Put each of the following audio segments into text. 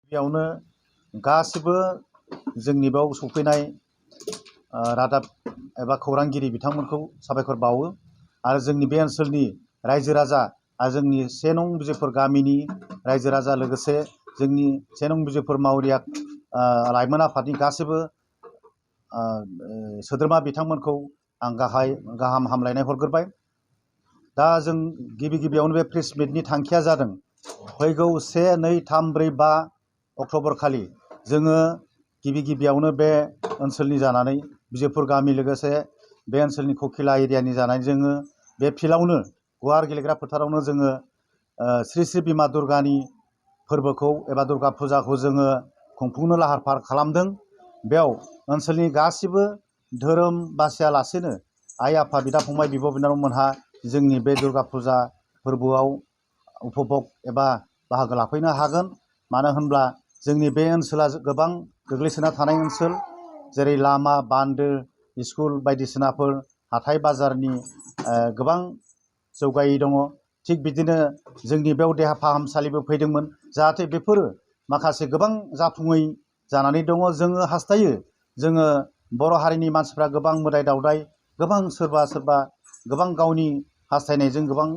बेयावनो गासिबो जोंनि बेयाव सफैनाय रादाब एबा खौरांगिरि बिथांमोनखौ साबायखर बावो आरो जोंनि बे ओनसोलनि रायजो राजा आरो जोंनि 1 नं बिजयपुर गामिनि रायजो राजा लोगोसे जोंनि 1 नं बिजयपुर मावरिया लाइमोन आफादनि गासैबो सोद्रोमा बिथांमोनखौ आं गाहाम हामलायनाय हरग्रोबाय। दा जों गिबियावनो बे प्रेस मिटनि थांखिया जादों फैगौ 1, 2, 3, 4, 5 अक्ट'बर खालि जोङो गिबियावनो बे ओनसोलनि जानानै बिजयपुर गामि लोगोसे बे ओनसोलनि ककिला एरियानि जानानै जोङो बे फिल्डआवनो गुवार गेलेग्रा फोथारावनो जोङो श्री श्री बिमा दुर्गानि फोरबोखौ एबा दुर्गा फुजाखौ जोङो खुंफुंनो लाहार फाहार खालामदों। बेयाव ओनसोलनि गासिबो धोरोम बासियालासेनो आइ आफा बिदा फंबाय बिब' बिनानावमोनहा जोंनि बे दुर्गा फुजा फोरबोआव उपभग एबा बाहागो लाफैनो हागोन। मानो होनब्ला जोंनि बे ओनसोला गोबां गोग्लैसोना थानाय ओनसोल, जेरै लामा बान्दो स्कुल बायदिसिनाफोर हाथाय बाजारनि गोबां जौगायै दङ। थिग बिदिनो जोंनि बेयाव देहा फाहामसालिबो फैदोंमोन, जाहाथे बेफोरो माखासे गोबां जाफुङै जानानै दङ। जोङो हास्थायो जोङो बर' हारिनि मानसिफ्रा गोबां मोदाय दावदाय गोबां सोरबा गोबां गावनि हास्थायनायजों गोबां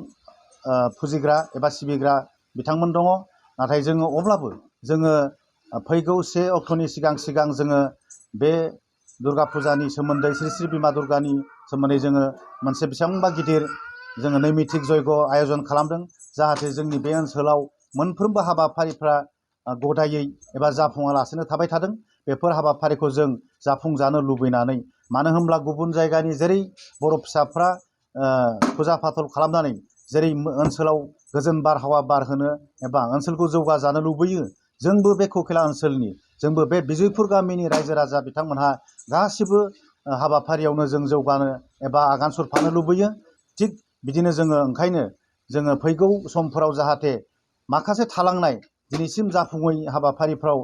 फुजिग्रा एबा सिबिग्रा बिथांमोन दङ। नाथाय जोङो अब्लाबो जोङो फैगौ 1 अक्ट'नि सिगां जोङो बे दुर्गा फुजानि सोमोन्दै श्री श्री बिमा दुर्गानि सोमोन्दै जोङो मोनसे बेसेबांबा गिदिर जोङो नैमित्तिक जयग' आयजन खालामदों, जाहाथे जोंनि बे ओनसोलाव मोनफ्रोमबो हाबाफारिफ्रा गदायै एबा जाफुङालासेनो थाबाय थादों। बेफोर हाबाफारिखौ जों जाफुंजानो लुबैनानै, मानो होनब्ला गुबुन जायगानि जेरै बर' फिसाफ्रा फुजा फाथल खालामनानै जेरै ओनसोलाव गोजोन बारहावा बारहोनो एबा ओनसोलखौ जौगाजानो लुबैयो, जोंबो बे ककिला ओनसोलनि जोंबो बे बिजयपुर गामिनि रायजो राजा बिथांमोनहा गासिबो हाबाफारियावनो जों जौगानो एबा आगान सुरफानो लुबैयो। थिग बिदिनो जोङो ओंखायनो जोङो फैगौ समफोराव जाहाथे माखासे थालांनाय दिनैसिम जाफुङै हाबाफारिफ्राव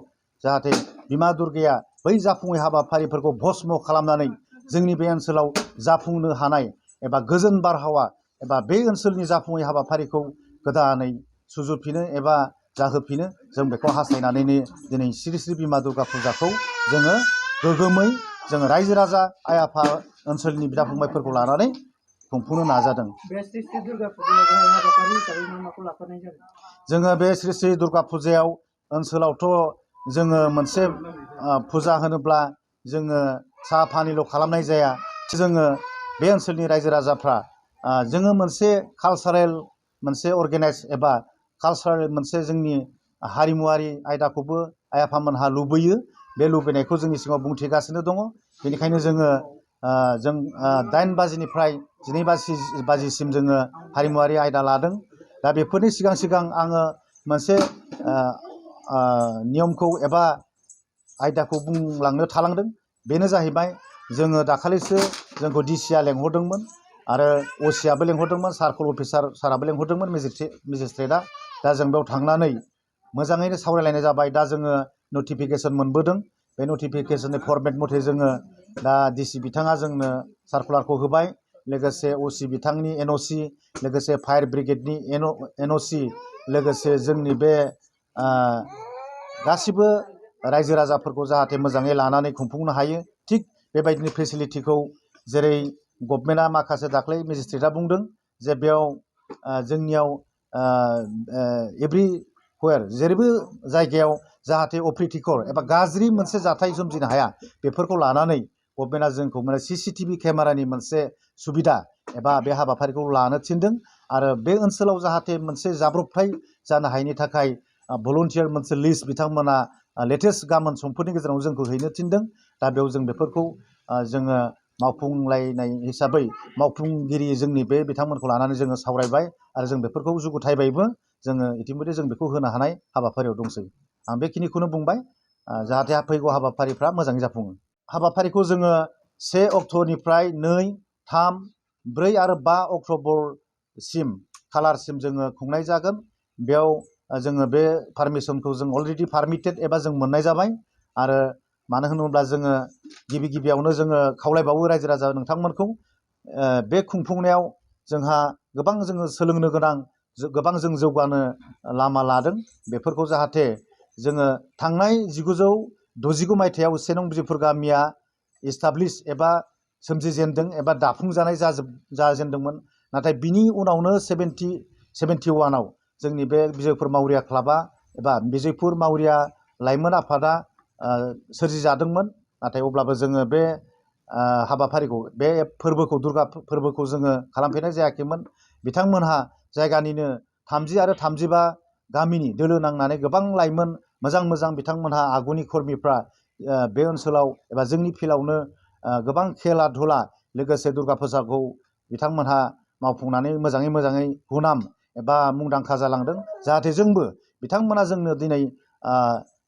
जाहाथे बिमा दुर्गाया बै जाफुङै हाबाफारिफोरखौ भस्म खालामनानै जोंनि बे ओनसोलाव जाफुंनो हानाय एबा गोजोन बारहावा एबा बे ओनसोलनि जाफुङै हाबाफारिखौ गोदानै सुजुफिनो एबा जाहोफिनो, जों बेखौ हास्थायनानैनो दिनै श्री श्री बिमा दुर्गा फुजाखौ जोङो गोगोमै जोङो रायजो राजा आइ आफा ओनसोलनि बिदा फंबायफोरखौ लानानै खुंफुंनो नाजादों। जोङो बे श्री श्री दुर्गा फुजायाव ओनसोलावथ' जोङो मोनसे फुजा होनोब्ला जोङो साहा फानिल' खालामनाय जाया। जोङो बे ओनसोलनि रायजो राजाफ्रा जोङो मोनसे कालसारेल मोनसे अर्गेनाइज एबा कालसारेल मोनसे जोंनि हारिमुवारि आयदाखौबो आइ आफामोनहा लुबैयो। बे लुबैनायखौ जोंनि सिगाङाव बुंथिगासिनो दङ। बेनिखायनो जों 8 बाजिनिफ्राय 12 बाजिसिम जोङो हारिमुवारि आयदा लादों। दा बेफोरनि सिगां आङो मोनसे नियमखौ एबा आयदाखौ बुंलांनो थालांदों। बेनो जाहैबाय जोङो दाखालिसो जोंखौ डिसिआ लेंहरदोंमोन आरो असिआबो लेंहरदोंमोन, सार्कल अफिसार साराबो लेंहरदोंमोन मेजिस्ट्रेटआ। दा जों बेयाव थांनानै मोजाङैनो सावरायलायनाय जाबाय। दा जोङो नटिफिकेसन मोनबोदों। बे नटिफिकेसननि फरमेट मथे जोङो दा डिसि बिथाङा जोंनो सार्कुलारखौ होबाय, लोगोसे असि बिथांनि एनअसि, लोगोसे फायार ब्रिगेडनि एनअसि, लोगोसे जोंनि बे गासिबो रायजो राजाफोरखौ जाहाथे मोजाङै लानानै खुंफुंनो हायो। थिग बेबायदिनो फेसिलिटिखौ जेरै गभर्नमेन्टआ माखासे दाख्लै मेजिस्ट्रेटआ बुंदों जे बेयाव जोंनियाव एभ्रिवेयार जेरैबो जायगायाव जाहाथे अप्रितिकर एबा गाज्रि मोनसे जाथाय सोमजिनो हाया, बेफोरखौ लानानै गभर्नमेन्टआ जोंखौ माने CCTV केमेरानि मोनसे सुबिदा एबा बे हाबाफारिखौ लानो थिनदों। आरो बे ओनसोलाव जाहाथे मोनसे जाब्रबथाय जानो हायैनि थाखाय भलन्टियार मोनसे लिस्ट बिथांमोना लेटेस्ट गाबोन समफोरनि गेजेराव जोंखौ हैनो थिनदों। दा बेयाव जों बेफोरखौ जोङो मावफुंलायनाय हिसाबै मावफुंगिरि जोंनि बे बिथांमोनखौ लानानै जोङो सावरायबाय आरो जों बेफोरखौ जुगुथायबायबो। जोङो इतिमধ্যे जों बेखौ होनो हानाय हाबाफारियाव दंसै। आं बेखिनिखौनो बुंबाय, जाहाथे फैगौ हाबाफारिफ्रा मोजाङै जाफुङो। हाबाफारिखौ जोङो 1 अक्ट'निफ्राय 2, 3, 4 आरो 5 अक्ट'बरसिम खालारसिम जोङो खुंनाय जागोन। बेयाव जोङो बे पारमिसनखौ जों अलरेडि पारमिटेड एबा जों मोननाय जाबाय। आरो मानो होनोब्ला जोङो गिबियावनो जोङो खावलायबावो रायजो राजा नोंथांमोनखौ बे खुंफुंनायाव जोंहा गोबां जोङो सोलोंनो गोनां, गोबां जों जौगानो लामा लादों। बेफोरखौ जाहाथे जोङो थांनाय 1969 मायथाइयाव 1 नं बिजिरफोर गामिया इस्टाब्लिश एबा सोमजिजेनदों एबा दाफुंजानाय जाजेनदोंमोन। नाथाय बिनि उनावनो 71आव जोंनि बे बिजयपुर मावरिया क्लाबा एबा बिजयपुर मावरिया लाइमोन आफादा सोरजिजादोंमोन। नाथाय अब्लाबो जोङो बे हाबाफारिखौ बे फोरबोखौ दुर्गा फोरबोखौ जोङो खालामफेरनाय जायाखैमोन। बिथांमोनहा जायगानिनो 30 आरो 35 गामिनि दोलो नांनानै गोबां लाइमोन मोजां बिथांमोनहा आगुनि कर्मिफ्रा बे ओनसोलाव एबा जोंनि फिल्डआवनो गोबां खेला धुला लोगोसे दुर्गा फुजाखौ बिथांमोनहा मावफुंनानै मोजाङै हुनाम एबा मुंदांखा जालांदों। जाहाथे जोंबो बिथांमोना जोंनो दिनै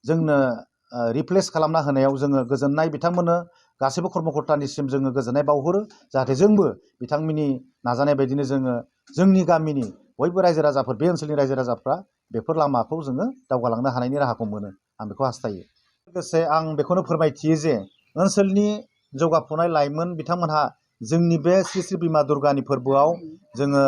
जोंनो रिप्लेस खालामना होनायाव जोङो गोजोननाय बिथांमोननो गासैबो कर्मकर्तानिसिम जोङो गोजोननाय बावहरो। जाहाथे जोंबो बिथांमोननि नाजानाय बायदिनो जोङो जोंनि गामिनि बयबो रायजो राजाफोर बे ओनसोलनि रायजो राजाफ्रा बेफोर लामाखौ जोङो दावगालांनो हानायनि राहाखौ मोनो। आं बेखौ हास्थायो। लोगोसे आं बेखौनो फोरमायथियो जे ओनसोलनि जौगाफुनाय लाइमोन बिथांमोनहा जोंनि बे श्री श्री बिमा दुर्गानि फोरबोआव जोङो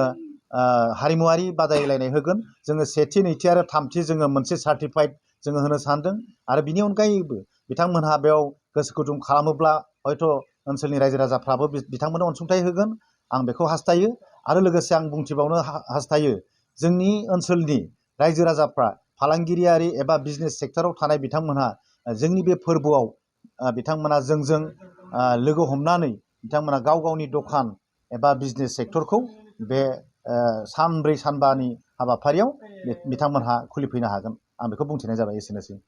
हारिमुवारि बादायलायनाय होगोन। जोङो सेथि नैथि आरो थामथि जोङो मोनसे सार्टिफाइड जोङो होनो सानदों। आरो बिनि अनगायैबो बिथांमोनहा बेयाव गोसो गुदुं खालामोब्ला हयथ' ओनसोलनि रायजो राजाफ्राबो बिथांमोननो अनसुंथाइ होगोन। आं बेखौ हास्थायो। आरो लोगोसे आं बुंथिबावनो हास्थायो जोंनि ओनसोलनि रायजो राजाफ्रा फालांगिरियारि एबा बिजनेस सेक्टराव थानाय बिथांमोनहा जोंनि बे फोरबोआव बिथांमोना जोंजों लोगो हमनानै बिथांमोना गाव गावनि दखान एबा बिजनेस सेक्टरखौ बे सानब्रै सानबानि हाबाफारियाव बिथांमोनहा खुलिफैनो हागोन। आं बेखौ बुंथिनाय जाबाय। एसेनोसै।